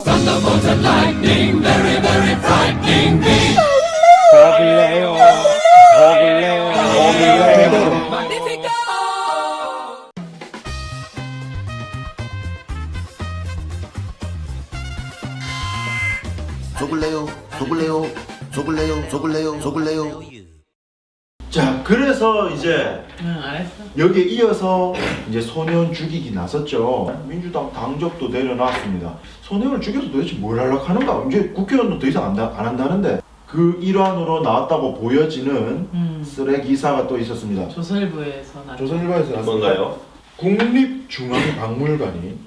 Thunderbolt and lightning, very, very frightening me. 먹을래요. 먹을래요. 먹을래요. Magnifico! 속을래요, 속을래요, 속을래요, 속을래요, 속을래요. 자, 그래서 이제 알았어. 여기에 이어서 이제 손혜원 죽이기 나섰죠. 민주당 당적도 내려놨습니다. 손혜원을 죽여서 도대체 뭘 하려고 하는가? 이제 국회의원도 더 이상 안 한다는데 그 일환으로 나왔다고 보여지는 쓰레기 기사가 또 있었습니다. 조선일보에서 나. 조선일보에서 나왔습니다. 뭔가요? 국립중앙박물관이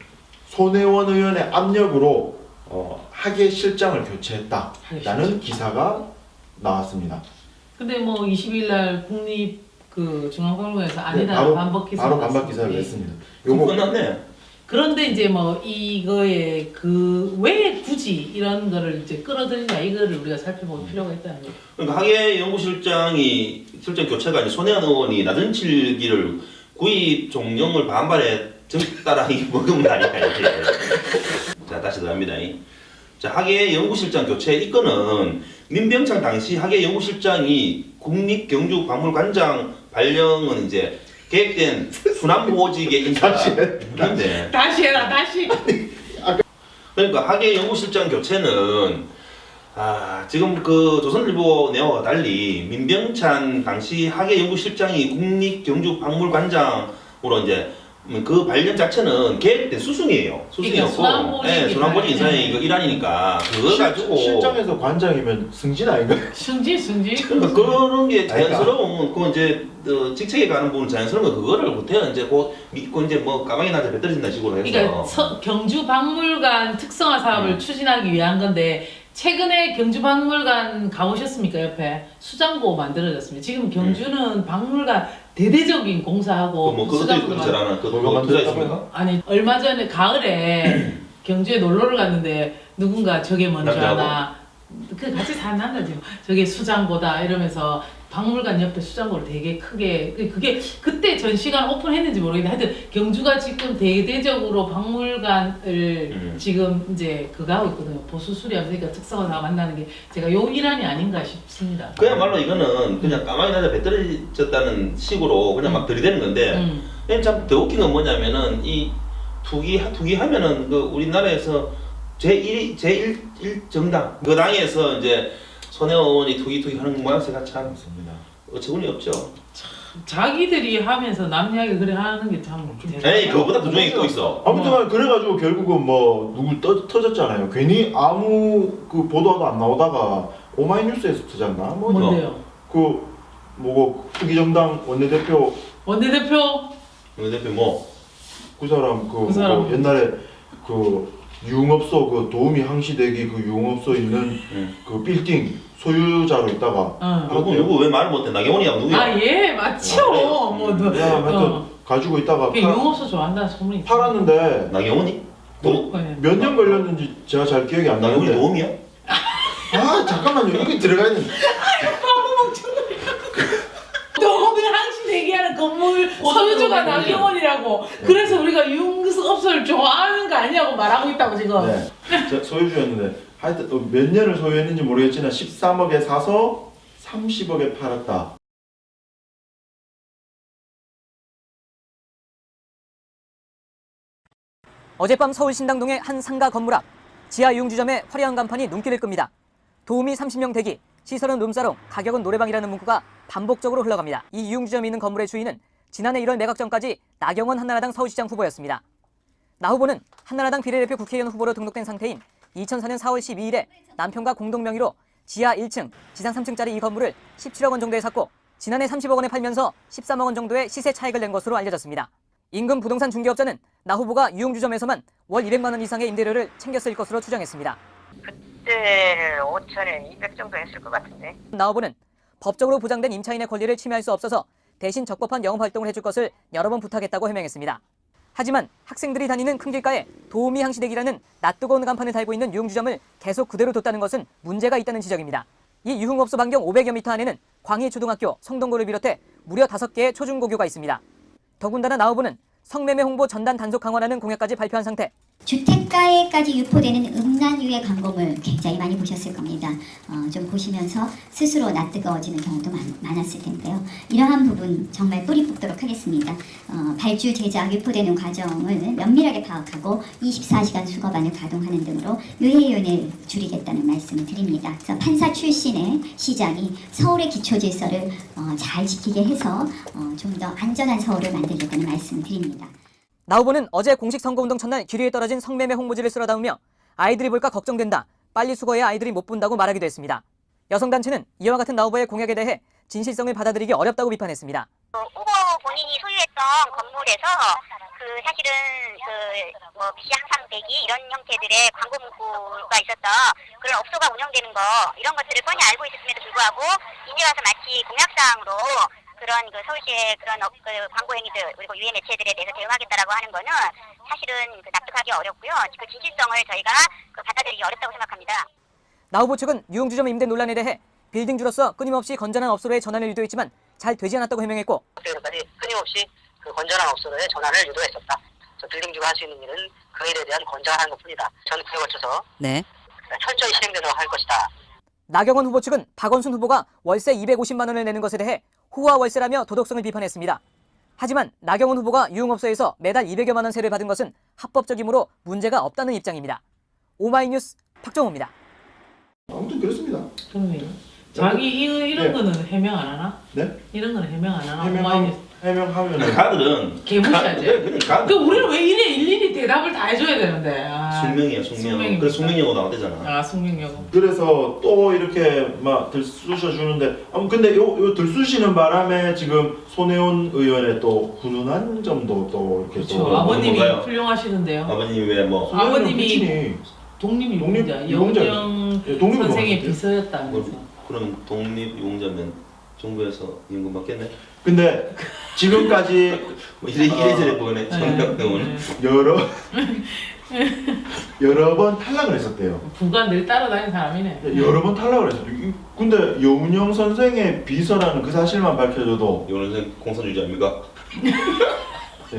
손혜원 의원의 압력으로 학예 실장을 교체했다라는 기사가 나왔습니다. 근데 뭐 20일 날 국립 그 중앙박물관에서 아니다 바로, 반박 기사. 바로 반박 기사를 냈습니다. 요거 끝났네. 그런데 이제 뭐 이거에 그 왜 굳이 이런 거를 이제 끌어들이냐 이거를 우리가 살펴볼 필요가 있다는 거예요. 그러니까 학예 연구실장이 실장 교체가 아니라 손혜원 의원이 나전칠기를 구입 종령을 반발에 적다라 이 먹은 말이야 이게. 자 다시 들어갑니다. 자 학예 연구실장 교체 이 건은 민병창 당시 학예 연구실장이 국립경주박물관장 발령은 이제 계획된 순환보직의 인사인데 다시 해라 다시. 그러니까 학예 연구실장 교체는 지금 그 조선일보 내용과 달리 민병찬 당시 학예 연구실장이 국립경주박물관장으로 이제 그 발령 자체는 계획된 수순이에요. 수순이었고, 그러니까 순환보직 인사의 이거 일환이니까 그거 가지고 실장에서 관장이면 승진 아닌가요? 승진. 그러니까 그런 게 자연스러운 그 이제 직책에 가는 부분 자연스러운 거 그거를 못해요. 이제 곧 믿고 이제 뭐 까마귀 나한테 배 떨어진다 식으로 해서. 그러니까 경주 박물관 특성화 사업을 추진하기 위한 건데 최근에 경주 박물관 가보셨습니까? 옆에 수장고 만들어졌습니다. 지금 경주는 박물관 대대적인 공사하고 뭐 그것도 있고 저라는 그거 투자했습니까? 아니 얼마 전에 가을에 경주에 놀러를 갔는데 누군가 저게 뭔지 남자하고? 아나 그 같이 사는 남자지 뭐. 저게 수장고다 이러면서 박물관 옆에 수장고를 되게 크게 그게 그때 전시관 오픈했는지 모르겠는데 하여튼 경주가 지금 대대적으로 박물관을 지금 이제 그거 하고 있거든요. 보수 수리하면서 그러니까 특성화가 만나는 게 제가 요 일환이 아닌가 싶습니다. 그야말로 이거는 그냥 까마귀 나한테 배 떨어졌다는 식으로 그냥 막 들이대는 건데 참 더 웃긴 건 뭐냐면은 이 투기 하면은 그 우리나라에서 제1 정당 그 당에서 이제 손혜원 의원이 투기 하는 모양새가 참 어처구니 없죠. 자기들이 하면서 남 이야기 그래 하는 게 참. 에이 그거보다 더 중요한 게 또 있어. 아무튼 그래가지고 결국은 뭐 누구 터졌잖아요. 괜히 아무 그 보도도 안 나오다가 오마이뉴스에서 터졌나? 뭐 뭔데요? 그 뭐고 투기정당 원내대표 대표 뭐 그 사람 그 사람. 뭐 옛날에 그 유흥업소 그 도우미 항시대기 그 유흥업소 있는 그 빌딩 소유자로 있다가 누구 왜 말을 못해? 나경원이야 누구야? 아예 맞죠. 그래요? 뭐 하여튼 가지고 있다가 용업소 좋아한다는 소문이 있어요. 팔았는데 나경원이? 네. 몇 년 걸렸는지 제가 잘 기억이 안 나경원이 나는데 도움이야? 아 잠깐만요 여기 들어가 있는 도움이 항시 얘기하는 건물 소유주가 나경원이라고. 그래서 우리가 유흥업소를 좋아하는 거 아니냐고 말하고 있다고 지금. 네. 소유주였는데 하여튼 몇 년을 소유했는지 모르겠지만 13억에 사서 30억에 팔았다. 어젯밤 서울 신당동의 한 상가 건물 앞 지하 유흥주점의 화려한 간판이 눈길을 끕니다. 도우미 30명 대기, 시설은 룸사롱, 가격은 노래방이라는 문구가 반복적으로 흘러갑니다. 이 유흥주점이 있는 건물의 주인은 지난해 1월 매각 전까지 나경원 한나라당 서울시장 후보였습니다. 나 후보는 한나라당 비례대표 국회의원 후보로 등록된 상태인 2004년 4월 12일에 남편과 공동명의로 지하 1층, 지상 3층짜리 이 건물을 17억 원 정도에 샀고 지난해 30억 원에 팔면서 13억 원 정도의 시세 차익을 낸 것으로 알려졌습니다. 인근 부동산 중개업자는 나 후보가 유흥주점에서만 월 200만 원 이상의 임대료를 챙겼을 것으로 추정했습니다. 그때를 5천에 200 정도 했을 것 같은데. 나 후보는 법적으로 보장된 임차인의 권리를 침해할 수 없어서 대신 적법한 영업활동을 해줄 것을 여러 번 부탁했다고 해명했습니다. 하지만 학생들이 다니는 큰 길가에 도우미 항시대기라는 낯뜨거운 간판을 달고 있는 유흥주점을 계속 그대로 뒀다는 것은 문제가 있다는 지적입니다. 이 유흥업소 반경 500여 미터 안에는 광희초등학교, 성동고를 비롯해 무려 5개의 초중고교가 있습니다. 더군다나 나 후보는 성매매 홍보 전단 단속 강화라는 공약까지 발표한 상태. 주택가에까지 유포되는 음란유해 광고물 굉장히 많이 보셨을 겁니다. 좀 보시면서 스스로 낯뜨거워지는 경우도 많았을 텐데요. 이러한 부분 정말 뿌리 뽑도록 하겠습니다. 발주, 제작, 유포되는 과정을 면밀하게 파악하고 24시간 수거반을 가동하는 등으로 유해 요인을 줄이겠다는 말씀을 드립니다. 그래서 판사 출신의 시장이 서울의 기초 질서를 잘 지키게 해서 좀 더 안전한 서울을 만들겠다는 말씀을 드립니다. 나 후보는 어제 공식 선거운동 첫날 귀리에 떨어진 성매매 홍보지를 쓸어담으며 아이들이 볼까 걱정된다. 빨리 수거해야 아이들이 못 본다고 말하기도 했습니다. 여성단체는 이와 같은 나 후보의 공약에 대해 진실성을 받아들이기 어렵다고 비판했습니다. 후보 본인이 소유했던 건물에서 사실은 PC 항상 대기 이런 형태들의 광고 문구가 있었던 그런 업소가 운영되는 거 이런 것들을 뻔히 알고 있었음에도 불구하고 이제 와서 마치 공약사항으로 그런 서울시의 그런 광고 행위들 그리고 유해 매체들에 대해서 대응하겠다라고 하는 거는 사실은 납득하기 어렵고요. 그 진실성을 저희가 받아들이기 어렵다고 생각합니다. 나 후보 측은 유흥주점 임대 논란에 대해 빌딩주로서 끊임없이 건전한 업소로의 전환을 유도했지만 잘 되지 않았다고 해명했고 그때까지 끊임없이 건전한 업소로의 전환을 유도했었다. 빌딩주가 할 수 있는 일은 그 일에 대한 건전한 것뿐이다. 전 그에 거쳐서 철저히 실행되도록 할 것이다. 나경원 후보 측은 박원순 후보가 월세 250만 원을 내는 것에 대해 호화 월세라며 도덕성을 비판했습니다. 하지만 나경원 후보가 유흥업소에서 매달 200여만 원 세를 받은 것은 합법적이므로 문제가 없다는 입장입니다. 오마이뉴스 박정호입니다. 아무튼 그렇습니다. 그러네요. 자기 이런 네. 거는 해명 안 하나? 네? 이런 거는 해명 안 하나? 오마이뉴스. 해명하면은 가들은 개무시하지. 그러니까 그 우리는 왜 이래 일일이 대답을 다 해줘야 되는데. 숙명이야 숙명. 그래서 숙명여고 나왔대잖아. 숙명여고. 그래서 또 이렇게 막 들쑤셔 주는데 근데 요 들쑤시는 바람에 지금 손혜원 의원의 또 훈훈한 점도 또 이렇게 그렇죠. 또 아버님이 뭔가요? 훌륭하시던데요. 아버님이 왜 뭐 아버님이 독립유공자 영영 독립 선생의 비서였다면서. 그럼 독립유공자면 정부에서 임금 받겠네? 근데 지금까지 뭐 이래저래 보네. 정답병은 여러 번 탈락을 했었대요. 부가 늘 따라다니는 사람이네. 여러 번 탈락을 했어요. 근데 여운영 선생의 비서라는 그 사실만 밝혀져도 이거는 선생 공산주의자 아닙니까?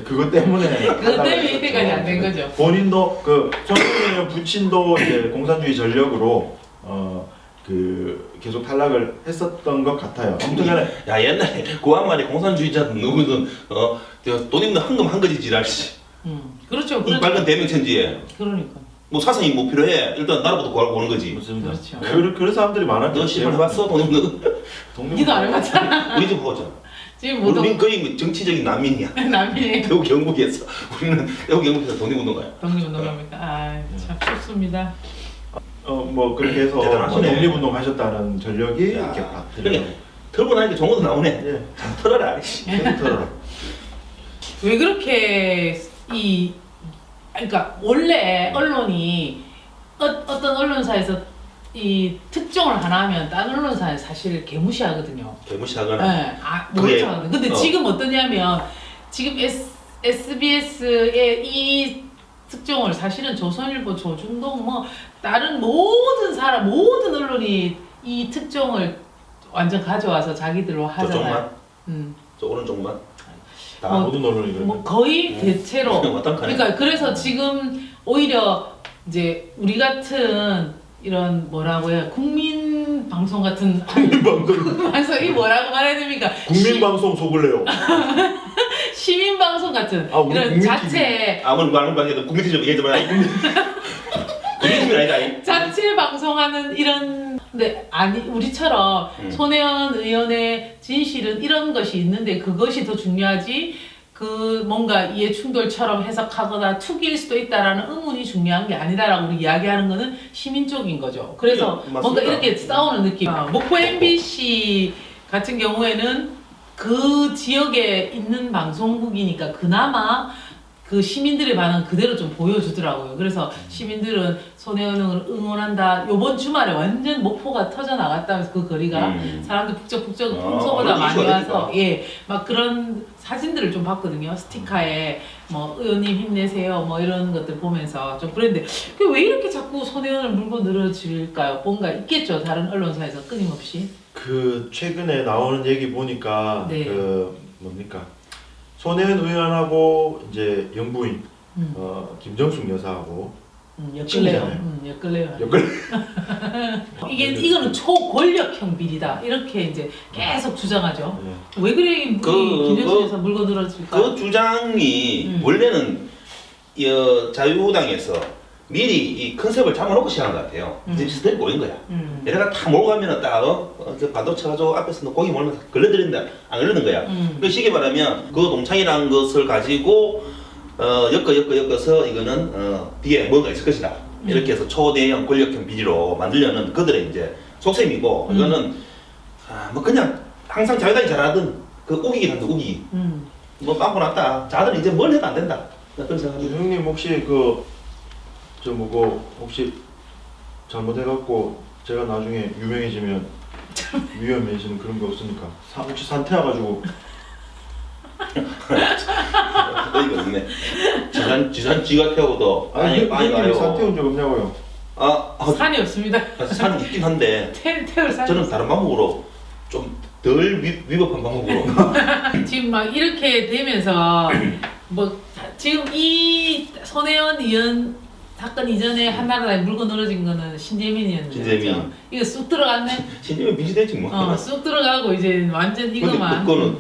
그것 때문에 그것 때문에 이때까지 안 된 거죠. 본인도 손혜원 부친도 이제 공산주의 전력으로 계속 탈락을 했었던 것 같아요. 아무튼간에 야 옛날에 고한말에 공산주의자는 누구든 돈 있는 황금 한 거지 지랄씨. 그렇죠. 이 밝은 대명천지에 그러니까. 뭐 사상이 뭐 필요해. 일단 나라부터 구하고 보는 거지. 맞습니다. 그렇죠. 그런 사람들이 많았죠. 너 씨발 해봤어? 돈 있는 니도 안 해봤잖아. 우리 집 보자. 지금 뭐 우리는 거의 정치적인 난민이야. 남이에요. 대구 경북에서 우리는 대구 경북에서 독립운동가야. 독립운동합니까? 참 좋습니다. 뭐 그렇게 해서 대단하시네. 독립운동 하셨다는 전력이 야, 이렇게 그러니까 털고 나니까 좋은 것도 나오네. 예. 참 털어라. 털어라. 왜 그렇게 그러니까 원래 언론이 어떤 언론사에서 이 특종을 하나 하면 다른 언론사는 사실 개무시하거든요. 개무시하거나. 네, 모르잖아요. 근데 지금 어떠냐면 지금 SBS의 이 특종을 사실은 조선일보, 조중동 뭐 다른 모든 언론이 이 특종을 완전 가져와서 자기들로 하잖아요. 저쪽만? 저 오른쪽만? 다 모든 언론이 그래요. 뭐 거의 대체로. 그러니까 그래서 지금 오히려 이제 우리 같은 이런 뭐라고 해요? 국민 방송 같은 방송이 뭐라고 말해야 됩니까? 국민방송 속을래요. 시민 방송 같은 우리 이런 국민 자체 아무리 말은 방해도 국민들이 좀 얘기하지 마라. 국민팀이 아니다. 자체 방송하는 이런 근데 아니 우리처럼 손혜원 의원의 진실은 이런 것이 있는데 그것이 더 중요하지 그 뭔가 이해 충돌처럼 해석하거나 투기일 수도 있다라는 의문이 중요한 게 아니다라고 우리 이야기하는 거는 시민 쪽인 거죠. 그래서 맞습니다. 뭔가 이렇게 싸우는 느낌. 목포 MBC 같은 경우에는 그 지역에 있는 방송국이니까 그나마 그 시민들의 반응 그대로 좀 보여주더라고요. 그래서 시민들은 손혜원을 응원한다. 요번 주말에 완전 목포가 터져 나갔다면서 그 거리가 사람들 북적북적 평소보다 많이 와서 막 그런 사진들을 좀 봤거든요. 스티커에 뭐 의원님 힘내세요 뭐 이런 것들 보면서 좀 그랬는데 왜 이렇게 자꾸 손혜원을 물고 늘어질까요? 뭔가 있겠죠. 다른 언론사에서 끊임없이. 최근에 나오는 얘기 보니까 네. 뭡니까? 손혜원 의원하고 이제 영부인 김정숙 여사하고 엮을래요. 친구잖아요. 엮을래요. 엮을 이거는 초권력형 비리다 이렇게 이제 계속 주장하죠. 네. 왜 그래 김정숙에서 물고 늘어질까? 그 주장이 원래는 자유당에서 미리 이 컨셉을 잡아놓고 시작한 것 같아요. 이제 스텝이 꼬인 거야. 얘네가 다 몰고 가면은 딱 그 반도체 가지고 앞에서 고기 몰면 걸려들인다 안 걸리는 거야. 그 쉽게 말하면 그 동창이라는 것을 가지고 엮어서 이거는 뒤에 뭔가 있을 것이다. 이렇게 해서 초대형 권력형 비리로 만들려는 그들의 이제 속셈이고 이거는 뭐 그냥 항상 자유당이 잘하던 그 우기기 한다 우기기. 뭐 빵꾸 났다. 자들은 이제 뭘 해도 안 된다. 그런 생각합니다. 형님 혹시 혹시 잘못해갖고 제가 나중에 유명해지면 위험해지는 그런 거 없습니까? 혹시 산태 와가지고 어이가 없네. 지산 쥐가 태우고도 빵이 형님이 가요. 산태 온 적 없냐고요? 산이 없습니다. 산이 있긴 한데 태울 산이 저는 다른 방법으로 좀 덜 위법한 방법으로 지금 막 이렇게 되면서 뭐 지금 이 손혜원 의원 사건 이전에 한나라당에 물고 늘어진 거는 신재민이었는데 신재민. 이거 쑥 들어갔네. 신임은 비슷했지 뭐. 쑥 들어가고 이제 완전 이거만. 그거는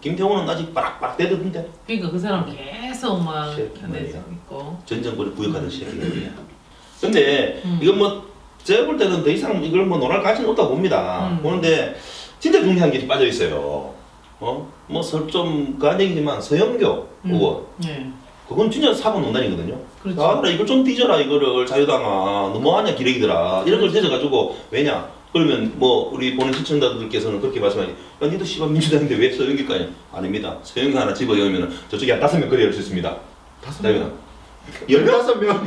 김태우는 아직 빠락빠락 대던데. 그러니까 그 사람 계속 막 새끼 견내서 말이야. 있고. 전정권을 구역하던 새끼들이야. 근데 이건 뭐 제가 볼 때는 더 이상 이걸 뭐 논할 가치는 없다고 봅니다. 보는데 진짜 중요한 게 빠져 있어요. 뭐 좀 그한 얘기지만 서영교 의원. 네. 그건 진짜 사법 논란이거든요. 그렇죠. 아, 이걸 좀 뒤져라 이거를 자유당아 너무하냐 기레기들아 이런 걸 뒤져가지고 왜냐? 그러면 뭐 우리 보는 시청자들께서는 그렇게 말씀하니 야 니도 씨발 민주당인데 왜 서영교까지? 아닙니다. 서영교 하나 집어넣으면 저쪽에 한 5명 거리할 수 있습니다. 5명? 15명?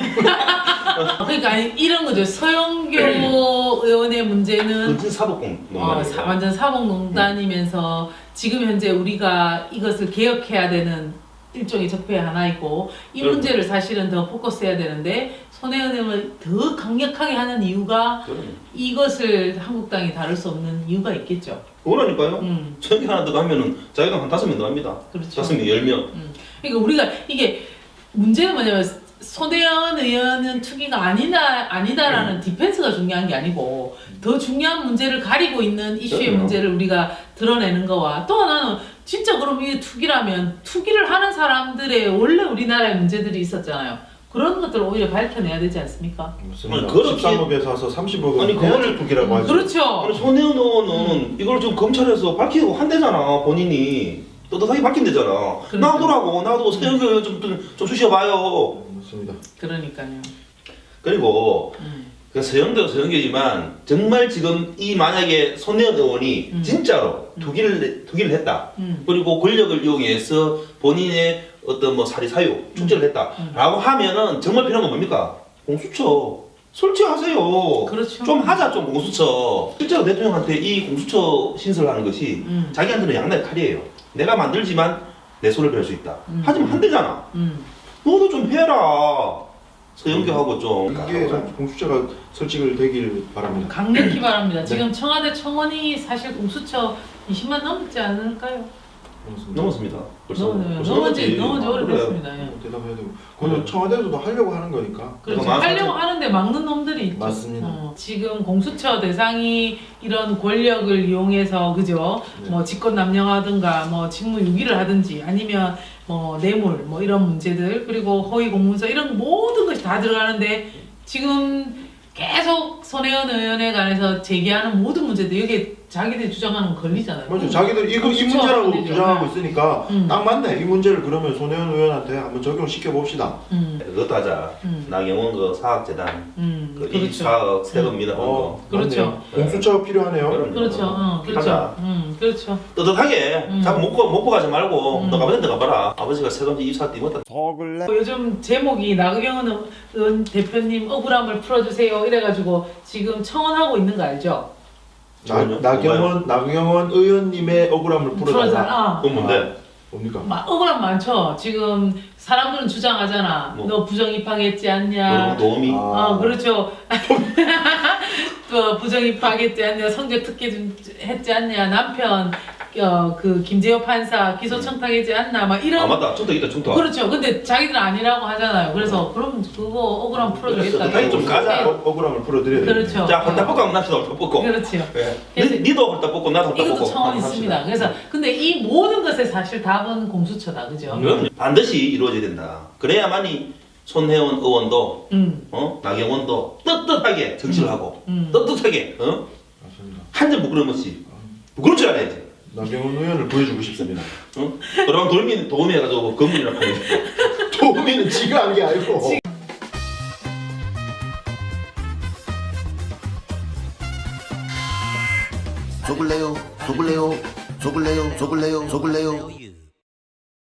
그러니까 아니, 이런 거죠. 서영교 의원의 문제는 그건 사법공 논란이에요. 완전 사법농단이면서 지금 현재 우리가 이것을 개혁해야 되는 일종의 적폐 하나이고 이 그럼요. 문제를 사실은 더 포커스해야 되는데 손혜원 의원을 더 강력하게 하는 이유가 그럼요. 이것을 한국당이 다룰 수 없는 이유가 있겠죠. 그러니까요. 서영교 하나 더 가면은 자유당 한 5명 더 합니다. 그렇죠. 5명, 10명. 그러니까 우리가 이게 문제가 뭐냐면 손혜원 의원은 투기가 아니다라는 디펜스가 중요한 게 아니고 더 중요한 문제를 가리고 있는 이슈의 그럼요. 문제를 우리가 드러내는 거와 또 하나는 진짜 그럼 이게 투기라면 투기를 하는 사람들의 원래 우리나라의 문제들이 있었잖아요. 그런 것들을 오히려 밝혀내야 되지 않습니까? 맞습니다. 아니, 그렇게- 13억에 사서 30억은 아니, 해야지 투기라고 하죠. 그렇죠. 아니 손혜원 의원은 이걸 지금 검찰에서 밝히고 한대잖아 본인이 떳떳하게 밝힌대잖아. 그러니까. 놔두라고 놔두고 서영교 의원 좀 주셔봐요. 맞습니다. 그러니까요. 그리고 그 서영교지만 정말 지금 이 만약에 손혜원 의원이 진짜로 투기를 했다. 그리고 권력을 이용해서 본인의 어떤 뭐 사리 사유 축제를 했다라고 하면은 정말 필요한 건 뭡니까? 공수처. 설치하세요. 그렇죠. 좀 하자 좀 공수처. 실제로 대통령한테 이 공수처 신설하는 것이 자기한테는 양날의 칼이에요. 내가 만들지만 내 손을 뺄 수 있다. 하지만 한대잖아. 너도 좀 해라. 서영교하고 좀. 이게 공수처가 설치를 되길 바랍니다. 강력히 바랍니다. 지금 청와대 청원이 사실 공수처 20만 넘지 않을까요? 넘었습니다. 벌써 넘어지 오래됐습니다. 예. 대답해야 되고 그건 청와대에서도 하려고 하는 거니까. 그렇죠. 그거 하려고 하는데 막는 놈들이 있죠. 맞습니다. 지금 공수처 대상이 이런 권력을 이용해서 그죠? 네. 뭐 직권남용하든가 뭐 직무유기를 하든지 아니면 뭐 뇌물 뭐 이런 문제들 그리고 허위 공문서 이런 모든 것이 다 들어가는데 지금 계속 손혜원 의원에 관해서 제기하는 모든 문제들 여기에 자기들이 주장하는 건 걸리잖아요. 맞죠. 자기들 이 공수처 문제라고 문제죠. 주장하고 있으니까 음. 딱 맞네. 이 문제를 그러면 손혜원 의원한테 한번 적용시켜 봅시다. 그것도 하자. 나경원 그 사학재단 그 그렇죠. 24억 세금 미납한 거. 그렇죠. 맞네요. 공수처 필요하네요. 그럼요. 그렇죠. 그렇죠. 하자. 그렇죠. 떳떳하게 자꾸 먹고 가지 말고 너 가봤는데 가봐라. 아버지가 세금 24억 띄웠다. 속을래 요즘 제목이 나경원 은 대표님 억울함을 풀어주세요 이래가지고 지금 청원하고 있는 거 알죠? 나경원 의원님의 억울함을 풀어달라. 그건 뭔데? 뭡니까? 억울함 많죠. 지금 사람들은 주장하잖아. 뭐. 너 부정 입학했지 않냐? 노미. 그렇죠. 또 부정 입학했지 않냐? 성적 특혜 했지 않냐? 남편 그 김재호 판사 기소 청탁하지 않나 막 이런. 아 맞다. 청탁 있다 청탁. 그렇죠. 근데 자기들은 아니라고 하잖아요. 그래서 그럼 그거 억울함 풀어주겠다. 그래서 좀 가자. 억울함을 풀어드려야 돼요. 그렇죠. 자 홀딱 뽑고 납시다. 홀딱 뽑고. 그렇죠. 예. 그래서 니도 홀딱 뽑고 나도 홀딱 뽑고. 이것도 차원이 한번 있습니다. 합시다. 그래서 근데 이 모든 것의 사실 답은 공수처다, 그죠? 그럼요. 반드시 이루어져야 된다. 그래야만이 손혜원 의원도 나경원도 떳떳하게 정치를 하고 떳떳하게 맞습니다. 한 점 부끄럼 없이 부끄러운 줄 알아야지. 나경원 의원을 보여주고 싶습니다. 그러면 돌민 도움해가지고 건물이랑 하면 도우미는 지가 한 게 아니고. 속을래요 속을래요 속을래요 속을래요 속을래요